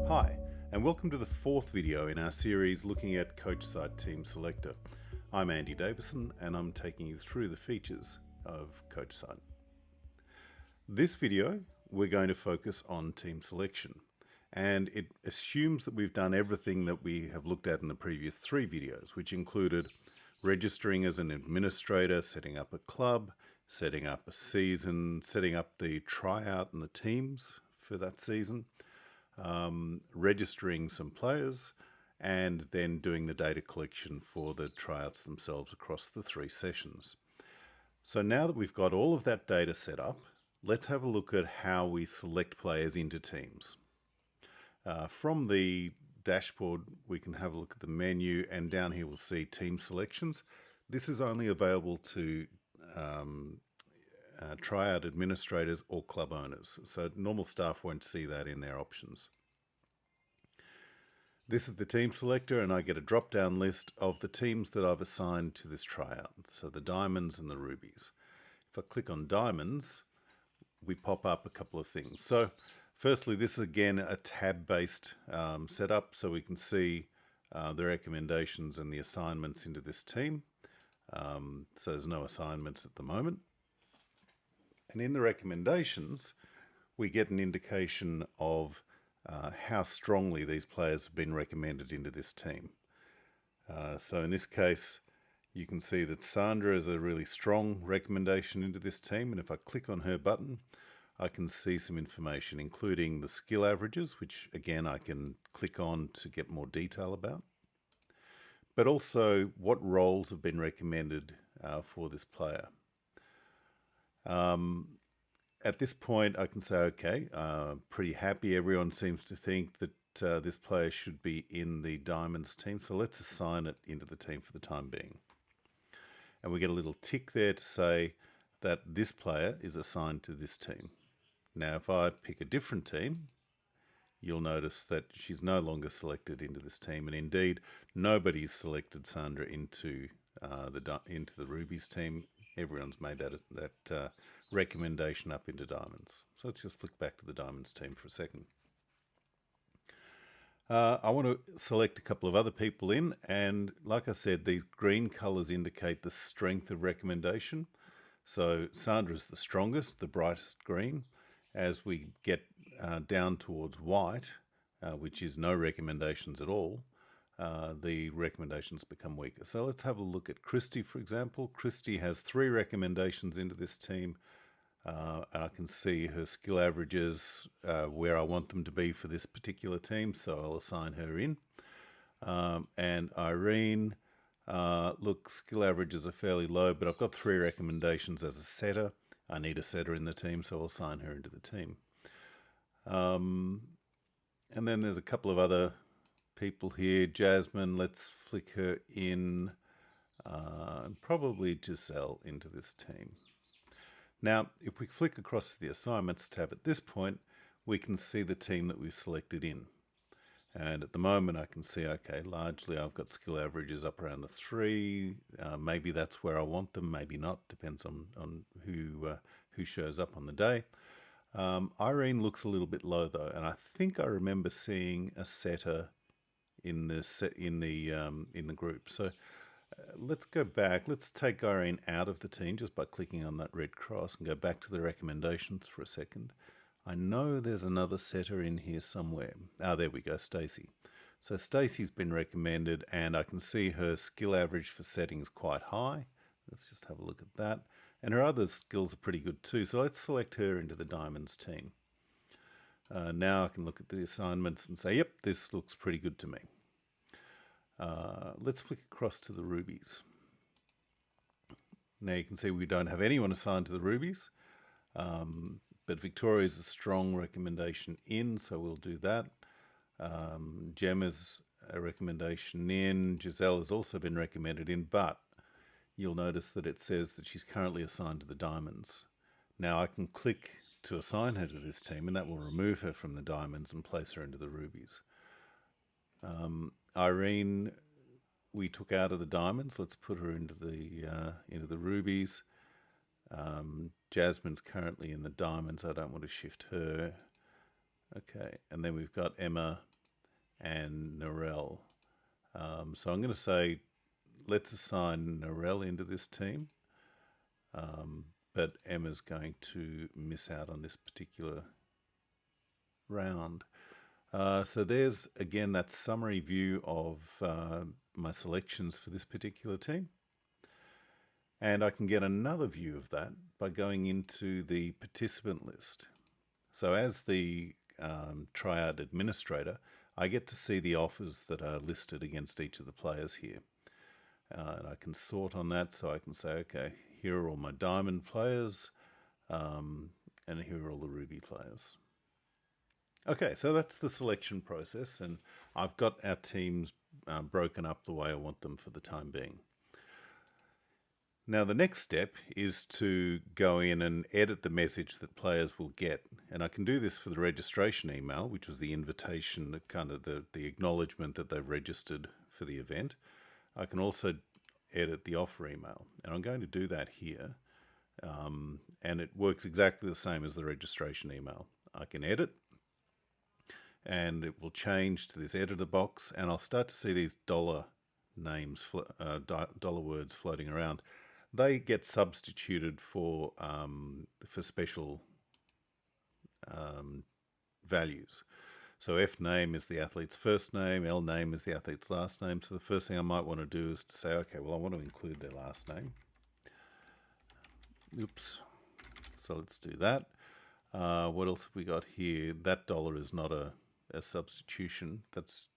Hi, and welcome to the fourth video in our series looking at Coach Site Team Selector. I'm Andy Davison and I'm taking you through the features of Coach Site. This video we're going to focus on team selection, and it assumes that we've done everything that we have looked at in the previous three videos, which included registering as an administrator, setting up a club, setting up a season, setting up the tryout and the teams for that season, registering some players, and then doing the data collection for the tryouts themselves across the three sessions. So now that we've got all of that data set up, let's have a look at how we select players into teams. From the dashboard, we can have a look at the menu, and down here we'll see team selections. This is only available to tryout administrators or club owners, so normal staff won't see that in their options. This is the team selector, and I get a drop-down list of the teams that I've assigned to this tryout, so the diamonds and the rubies. If I click on diamonds, we pop up a couple of things. So firstly, this is again a tab-based setup, so we can see the recommendations and the assignments into this team. So there's no assignments at the moment. And in the recommendations, we get an indication of how strongly these players have been recommended into this team. So in this case, you can see that Sandra is a really strong recommendation into this team, and if I click on her button, I can see some information, including the skill averages, which again I can click on to get more detail about, but also what roles have been recommended for this player. At this point, I can say, okay, pretty happy. Everyone seems to think that this player should be in the Diamonds team, so let's assign it into the team for the time being. And we get a little tick there to say that this player is assigned to this team. Now, if I pick a different team, you'll notice that she's no longer selected into this team, and indeed, nobody's selected Sandra into the Rubies team. Everyone's made that recommendation up into Diamonds. So let's just flick back to the Diamonds team for a second. I want to select a couple of other people in, and like I said, these green colours indicate the strength of recommendation. So Sandra's the strongest, the brightest green. As we get down towards white, which is no recommendations at all, the recommendations become weaker. So let's have a look at Christy, for example. Christy has 3 recommendations into this team. I can see her skill averages, where I want them to be for this particular team, so I'll assign her in. And Irene, look, skill averages are fairly low, but I've got 3 recommendations as a setter. I need a setter in the team, so I'll assign her into the team. And then there's a couple of other people here. Jasmine, let's flick her in, and probably Giselle into this team. Now, if we flick across to the Assignments tab at this point, we can see the team that we've selected in. And at the moment, I can see, okay, largely I've got skill averages up around the 3. Maybe that's where I want them, maybe not. Depends on who shows up on the day. Irene looks a little bit low though, and I think I remember seeing a setter in the group. So let's go back. Let's take Irene out of the team just by clicking on that red cross and go back to the recommendations for a second. I know there's another setter in here somewhere. There we go, Stacey. So Stacey's been recommended, and I can see her skill average for setting is quite high. Let's just have a look at that. And her other skills are pretty good too. So let's select her into the Diamonds team. Now I can look at the assignments and say, yep, this looks pretty good to me. Let's flick across to the Rubies. Now you can see we don't have anyone assigned to the Rubies, but Victoria's a strong recommendation in, so we'll do that. Gemma's a recommendation in. Giselle has also been recommended in, but you'll notice that it says that she's currently assigned to the Diamonds. Now I can click to assign her to this team, and that will remove her from the Diamonds and place her into the Rubies. Irene, we took out of the Diamonds. Let's put her into the Rubies. Jasmine's currently in the Diamonds. I don't want to shift her. Okay, and then we've got Emma and Narelle. So I'm going to say let's assign Narelle into this team, but Emma's going to miss out on this particular round. So there's again that summary view of my selections for this particular team. And I can get another view of that by going into the participant list. So as the tryout administrator, I get to see the offers that are listed against each of the players here. And I can sort on that, so I can say, okay, here are all my diamond players, and here are all the ruby players. Okay, so that's the selection process, and I've got our teams broken up the way I want them for the time being. Now the next step is to go in and edit the message that players will get. And I can do this for the registration email, which was the invitation, kind of the acknowledgement that they've registered for the event. I can also edit the offer email, and I'm going to do that here. And it works exactly the same as the registration email. I can edit, and it will change to this editor box, and I'll start to see these dollar names, dollar words floating around. They get substituted for special values. So F name is the athlete's first name, L name is the athlete's last name. So the first thing I might want to do is to say, okay, well, I want to include their last name. Oops. So let's do that. What else have we got here? That dollar is not a substitution. That's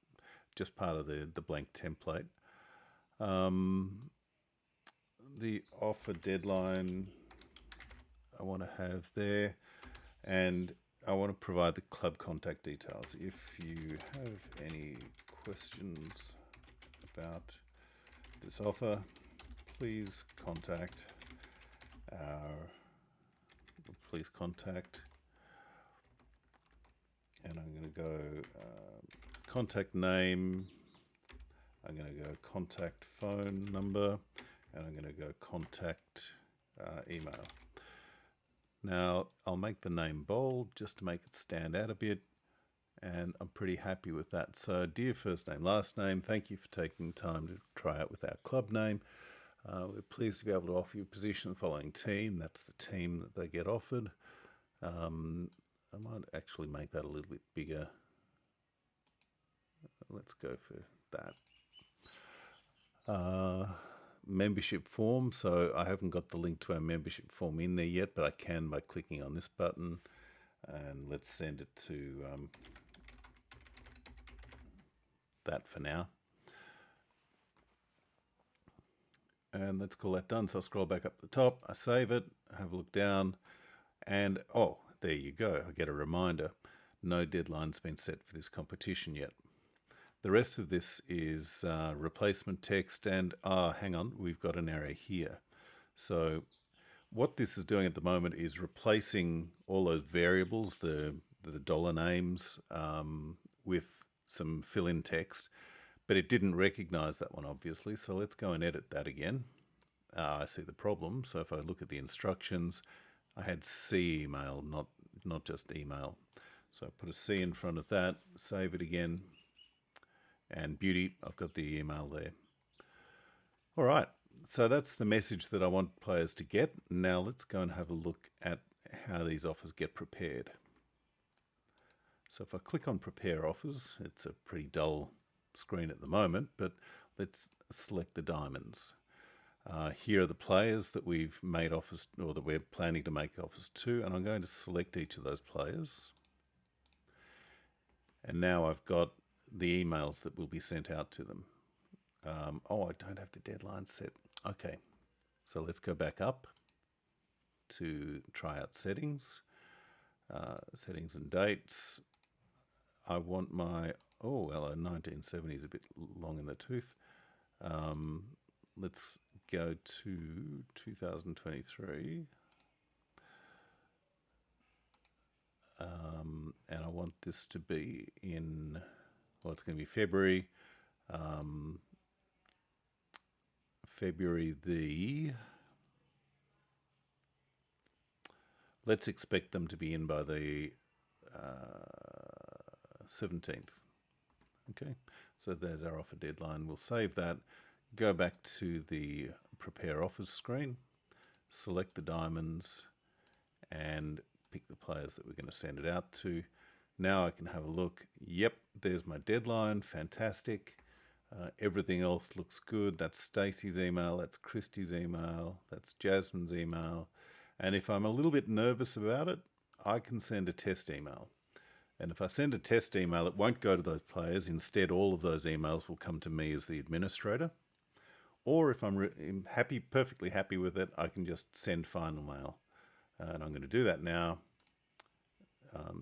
just part of the blank template. The offer deadline I want to have there, and I want to provide the club contact details. If you have any questions about this offer, please contact and I'm going to go contact name, I'm going to go contact phone number, and I'm going to go contact email. Now I'll make the name bold just to make it stand out a bit, and I'm pretty happy with that. So dear first name, last name, thank you for taking time to try out with our club name. We're pleased to be able to offer you a position in the following team. That's the team that they get offered. I might actually make that a little bit bigger. Let's go for that. Membership form. So I haven't got the link to our membership form in there yet, but I can by clicking on this button. And let's send it to that for now. And let's call that done. So I'll scroll back up the top, I save it, have a look down, and oh, there you go. I get a reminder. No deadline's been set for this competition yet. The rest of this is replacement text, and hang on, we've got an error here. So what this is doing at the moment is replacing all those variables, the dollar names, with some fill-in text, but it didn't recognize that one, obviously. So let's go and edit that again. I see the problem. So if I look at the instructions, I had C email, not just email. So I put a C in front of that, save it again, and beauty, I've got the email there. All right, so that's the message that I want players to get. Now let's go and have a look at how these offers get prepared. So if I click on prepare offers, it's a pretty dull screen at the moment, but let's select the diamonds. Here are the players that we've made offers, or that we're planning to make offers to, and I'm going to select each of those players. And now I've got the emails that will be sent out to them. I don't have the deadline set. Okay, so let's go back up to tryout settings, settings and dates. I want my, 1970 is a bit long in the tooth. Let's go to 2023. And I want this to be in, it's going to be February. Let's expect them to be in by the 17th. Okay, so there's our offer deadline. We'll save that, go back to the prepare offers screen, select the diamonds, and pick the players that we're going to send it out to. Now I can have a look. Yep, there's my deadline. Fantastic. Everything else looks good. That's Stacey's email. That's Christy's email. That's Jasmine's email. And if I'm a little bit nervous about it, I can send a test email. And if I send a test email, it won't go to those players. Instead, all of those emails will come to me as the administrator. Or if I'm perfectly happy with it, I can just send final mail. And I'm going to do that now.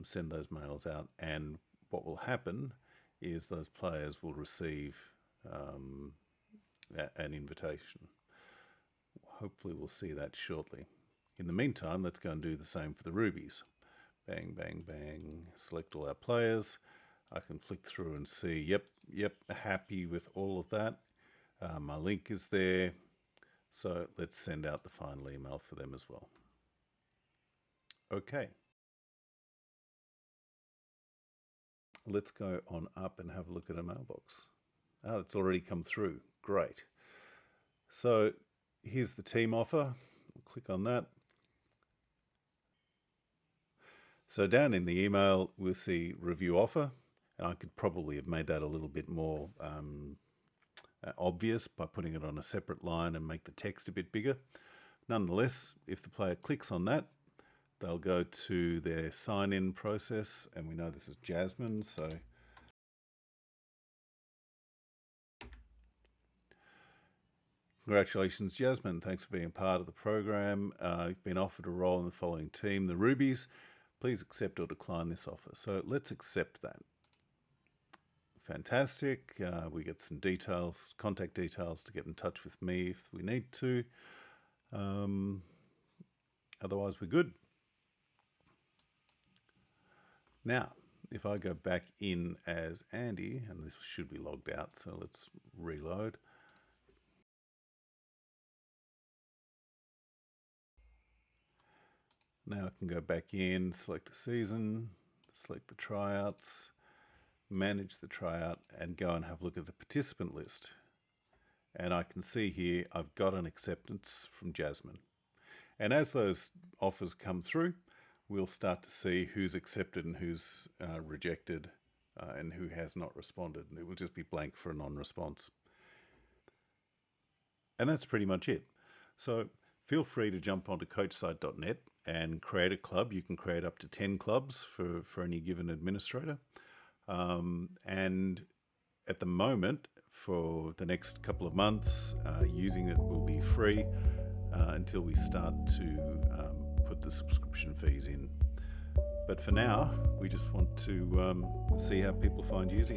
Send those mails out. And what will happen is those players will receive an invitation. Hopefully we'll see that shortly. In the meantime, let's go and do the same for the rubies. Bang, bang, bang. Select all our players. I can flick through and see, yep, happy with all of that. My link is there. So let's send out the final email for them as well. Okay. Let's go on up and have a look at a mailbox. Oh, it's already come through. Great. So here's the team offer. We'll click on that. So down in the email, we'll see review offer. And I could probably have made that a little bit more obvious by putting it on a separate line and make the text a bit bigger. Nonetheless, if the player clicks on that, they'll go to their sign-in process, and we know this is Jasmine, so congratulations, Jasmine. Thanks for being a part of the program. You've been offered a role in the following team, the Rubies. Please accept or decline this offer. So let's accept that. Fantastic. We get some details, contact details to get in touch with me if we need to. Otherwise, we're good. Now, if I go back in as Andy, and this should be logged out, so let's reload. Now I can go back in, select a season, select the tryouts, manage the tryout, and go and have a look at the participant list. And I can see here I've got an acceptance from Jasmine. And as those offers come through, we'll start to see who's accepted and who's rejected and who has not responded. It will just be blank for a non-response. And that's pretty much it. So feel free to jump onto coachsite.net and create a club. You can create up to 10 clubs for any given administrator. And at the moment, for the next couple of months, using it will be free until we start to put the subscription fees in. But for now, we just want to see how people find using it.